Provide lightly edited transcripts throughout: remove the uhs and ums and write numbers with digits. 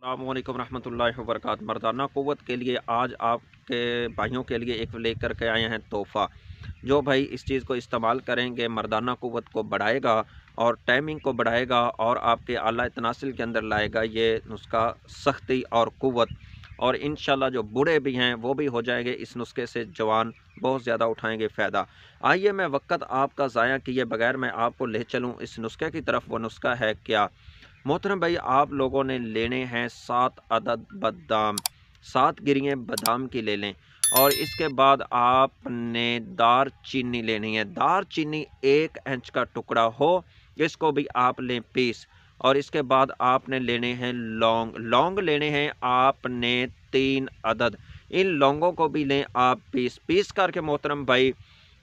अस्सलामुअलैकुम रहमतुल्लाहि व बरकातहू। मर्दाना क़ुव्वत के लिए आज आपके भाइयों के लिए एक लेकर के आए हैं तोहफ़ा। जो भाई इस चीज़ को इस्तेमाल करेंगे मर्दाना क़ुव्वत को बढ़ाएगा और टाइमिंग को बढ़ाएगा और आपके आला तनासिल के अंदर लाएगा ये नुस्ख़ा सख्ती और क़ुव्वत। और इंशाल्लाह जो बूढ़े भी हैं वो भी हो जाएंगे इस नुस्खे से, जवान बहुत ज़्यादा उठाएंगे फ़ायदा। आइए मैं वक़्त आपका ज़ाया किए बगैर मैं आपको ले चलूँ इस नुस्खे की तरफ। वो नुस्खा है क्या मोहतरम भाई, आप लोगों ने लेने हैं 7 अदद बादाम, 7 गिरियाँ बादाम की ले लें। और इसके बाद आपने दार चीनी लेनी है। दार चीनी 1 इंच का टुकड़ा हो, इसको भी आप लें पीस। और इसके बाद आपने लेने हैं लौंग, लौंग लेने हैं आपने 3 अदद। इन लौंगों को भी लें आप पीस पीस करके मोहतरम भाई।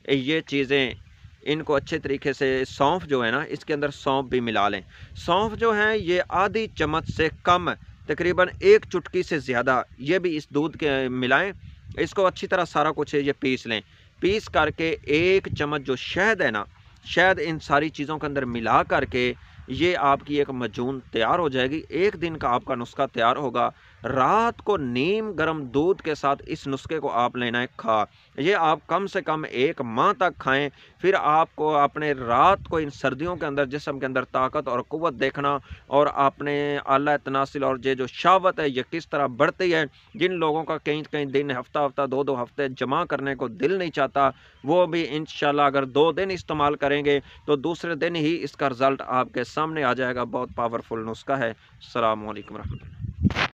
ये चीज़ें इनको अच्छे तरीके से, सौंफ जो है ना, इसके अंदर सौंफ भी मिला लें। सौंफ जो है ये आधी चम्मच से कम, तकरीबन 1 चुटकी से ज़्यादा, ये भी इस दूध के मिलाएं। इसको अच्छी तरह सारा कुछ ये पीस लें। पीस करके 1 चम्मच जो शहद है ना, शहद इन सारी चीज़ों के अंदर मिला करके ये आपकी एक मजून तैयार हो जाएगी। 1 दिन का आपका नुस्खा तैयार होगा। रात को नीम गर्म दूध के साथ इस नुस्खे को आप लेना है खा। ये आप कम से कम 1 माह तक खाएं। फिर आपको अपने रात को इन सर्दियों के अंदर जिस्म के अंदर ताकत और क़ुव्वत देखना, और अपने आला तनासिल और ये जो शहावत है ये किस तरह बढ़ती है। जिन लोगों का कई कई दिन, हफ्ता हफ्ता 2-2 हफ्ते जमा करने को दिल नहीं चाहता, वो भी इंशाल्लाह अगर 2 दिन इस्तेमाल करेंगे तो दूसरे दिन ही इसका रिज़ल्ट आपके सामने आ जाएगा। बहुत पावरफुल नुस्खा है। अस्सलामु अलैकुम रहमतुल्लाह।